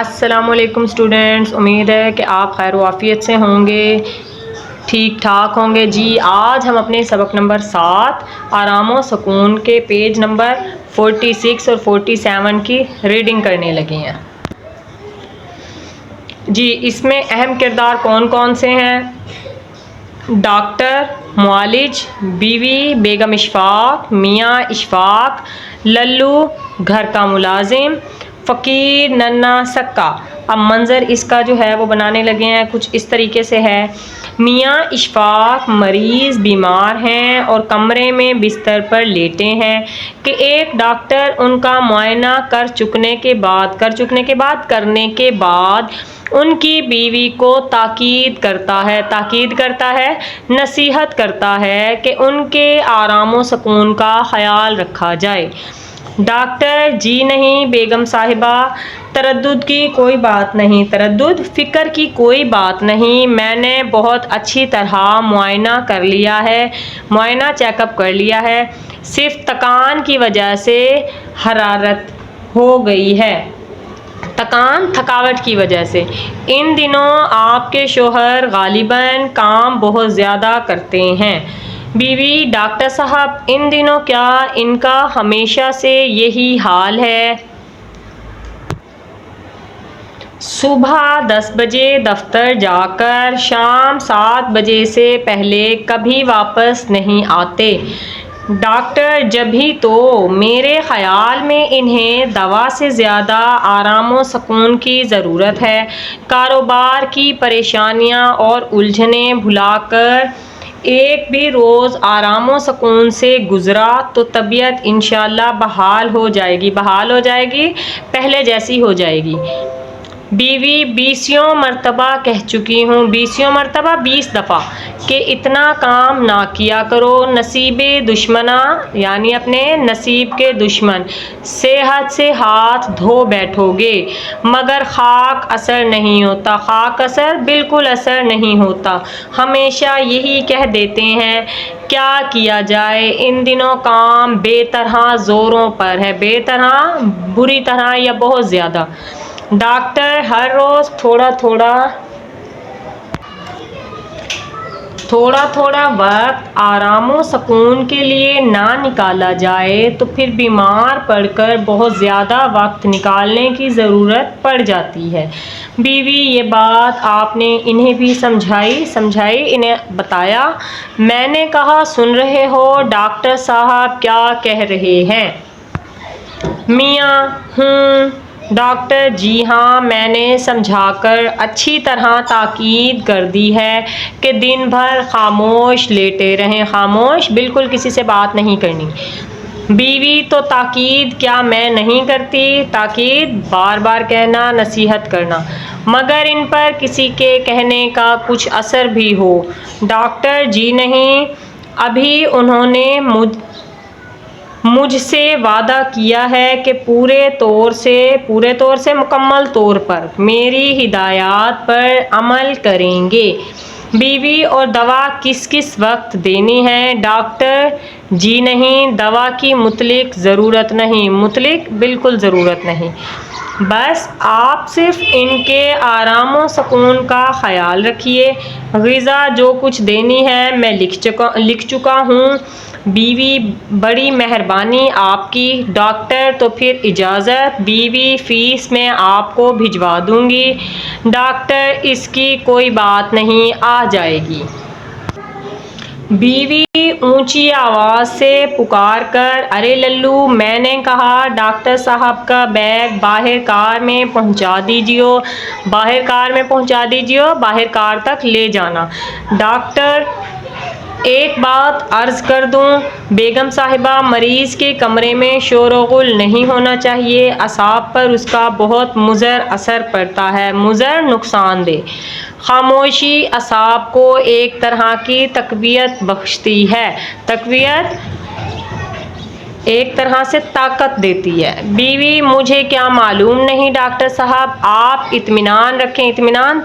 السلام علیکم اسٹوڈنٹس، امید ہے کہ آپ خیر و عافیت سے ہوں گے، ٹھیک ٹھاک ہوں گے۔ جی آج ہم اپنے سبق نمبر 7 آرام و سکون کے پیج نمبر 46 اور 47 کی ریڈنگ کرنے لگے ہیں۔ جی اس میں اہم کردار کون کون سے ہیں؟ ڈاکٹر، معالج، بیوی بیگم اشفاق، میاں اشفاق، للو گھر کا ملازم، فقیر ننھا سکا۔ اب منظر اس کا جو ہے وہ بنانے لگے ہیں، کچھ اس طریقے سے ہے۔ میاں اشفاق مریض بیمار ہیں اور کمرے میں بستر پر لیٹے ہیں کہ ایک ڈاکٹر ان کا معائنہ کرنے کے بعد ان کی بیوی کو تاکید کرتا ہے، نصیحت کرتا ہے کہ ان کے آرام و سکون کا خیال رکھا جائے۔ ڈاکٹر: جی نہیں بیگم صاحبہ، تردد کی کوئی بات نہیں، فکر کی کوئی بات نہیں، میں نے بہت اچھی طرح معائنہ چیک اپ کر لیا ہے، صرف تکان کی وجہ سے حرارت ہو گئی ہے، تھکاوٹ کی وجہ سے۔ ان دنوں آپ کے شوہر غالباً کام بہت زیادہ کرتے ہیں۔ بیوی: ڈاکٹر صاحب ان دنوں کیا ان کا ہمیشہ سے یہی حال ہے؟ صبح 10 بجے دفتر جا کر شام 7 بجے سے پہلے کبھی واپس نہیں آتے۔ ڈاکٹر: جبھی تو میرے خیال میں انہیں دوا سے زیادہ آرام و سکون کی ضرورت ہے۔ کاروبار کی پریشانیاں اور الجھنیں بھلا کر ایک بھی روز آرام و سکون سے گزرا تو طبیعت انشاءاللہ بحال ہو جائے گی، پہلے جیسی ہو جائے گی۔ بیوی: 20 مرتبہ کہہ چکی ہوں، 20 دفعہ کہ اتنا کام نہ کیا کرو، نصیب دشمنا یعنی اپنے نصیب کے دشمن، صحت سے ہاتھ دھو بیٹھو گے مگر خاک اثر بالکل اثر نہیں ہوتا، ہمیشہ یہی کہہ دیتے ہیں۔ کیا کیا جائے؟ ان دنوں کام بے طرح زوروں پر ہے، بے طرح بری طرح یا بہت زیادہ۔ ڈاکٹر: ہر روز تھوڑا وقت آرام و سکون کے لیے نہ نکالا جائے تو پھر بیمار پڑ کر بہت زیادہ وقت نکالنے کی ضرورت پڑ جاتی ہے۔ بیوی: یہ بات آپ نے انہیں بھی سمجھائی، انہیں بتایا؟ میں نے کہا سن رہے ہو ڈاکٹر صاحب کیا کہہ رہے ہیں؟ میاں: ڈاکٹر جی ہاں، میں نے سمجھا کر اچھی طرح تاکید کر دی ہے کہ دن بھر خاموش لیٹے رہیں، بالکل کسی سے بات نہیں کرنی۔ بیوی: تو تاکید کیا میں نہیں کرتی؟ تاکید بار بار کہنا، نصیحت کرنا، مگر ان پر کسی کے کہنے کا کچھ اثر بھی ہو؟ ڈاکٹر: جی نہیں، ابھی انہوں نے مجھ سے وعدہ کیا ہے کہ پورے طور سے مکمل طور پر میری ہدایات پر عمل کریں گے۔ بیوی: اور دوا کس وقت دینی ہے؟ ڈاکٹر: جی نہیں، دوا کی مطلق بالکل ضرورت نہیں، بس آپ صرف ان کے آرام و سکون کا خیال رکھیے، غذا جو کچھ دینی ہے میں لکھ چکا ہوں۔ بیوی: بڑی مہربانی آپ کی۔ ڈاکٹر: تو پھر اجازت، بیوی فیس میں آپ کو بھجوا دوں گی۔ ڈاکٹر: اس کی کوئی بات نہیں، آ جائے گی۔ بیوی اونچی آواز سے پکار کر: ارے للو، میں نے کہا ڈاکٹر صاحب کا بیگ باہر کار میں پہنچا دیجیے، باہر کار تک لے جانا۔ ڈاکٹر: ایک بات عرض کر دوں بیگم صاحبہ، مریض کے کمرے میں شور و غل نہیں ہونا چاہیے، اعصاب پر اس کا بہت مضر اثر پڑتا ہے، نقصان دہ۔ خاموشی اعصاب کو ایک طرح کی تقویت بخشتی ہے، ایک طرح سے طاقت دیتی ہے۔ بیوی: مجھے کیا معلوم نہیں ڈاکٹر صاحب، آپ اطمینان رکھیں،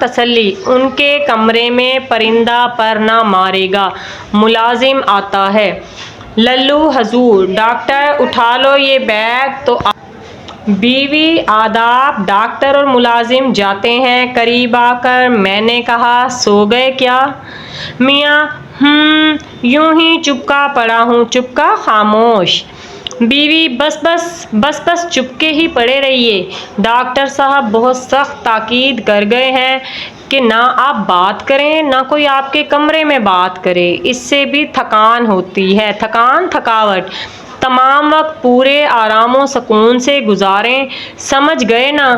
تسلی۔ ان کے کمرے میں پرندہ پر نہ مارے گا، ملازم آتا ہے۔ للو: حضور۔ ڈاکٹر: اٹھا لو یہ بیگ تو بیوی آداب ڈاکٹر اور ملازم جاتے ہیں، قریب آ کر میں نے کہا سو گئے کیا؟ میاں یوں ہی چپکا پڑا ہوں، چپکا خاموش۔ بیوی بس چپکے ہی پڑے رہیے، ڈاکٹر صاحب بہت سخت تاکید کر گئے ہیں کہ نہ آپ بات کریں نہ کوئی آپ کے کمرے میں بات کرے، اس سے بھی تھکان ہوتی ہے، تھکاوٹ۔ تمام وقت پورے آرام و سکون سے گزاریں، سمجھ گئے نا؟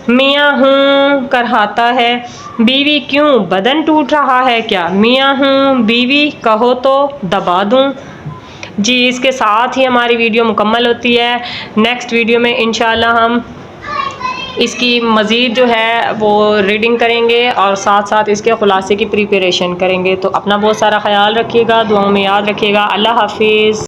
میاں کرہاتا ہے۔ بیوی کیوں، بدن ٹوٹ رہا ہے کیا؟ میاں بیوی کہو تو دبا دوں؟ جی اس کے ساتھ ہی ہماری ویڈیو مکمل ہوتی ہے۔ نیکسٹ ویڈیو میں انشاءاللہ ہم اس کی مزید جو ہے وہ ریڈنگ کریں گے اور ساتھ ساتھ اس کے خلاصے کی پریپریشن کریں گے۔ تو اپنا بہت سارا خیال رکھیے گا، دعاؤں میں یاد رکھیے گا۔ اللہ حافظ۔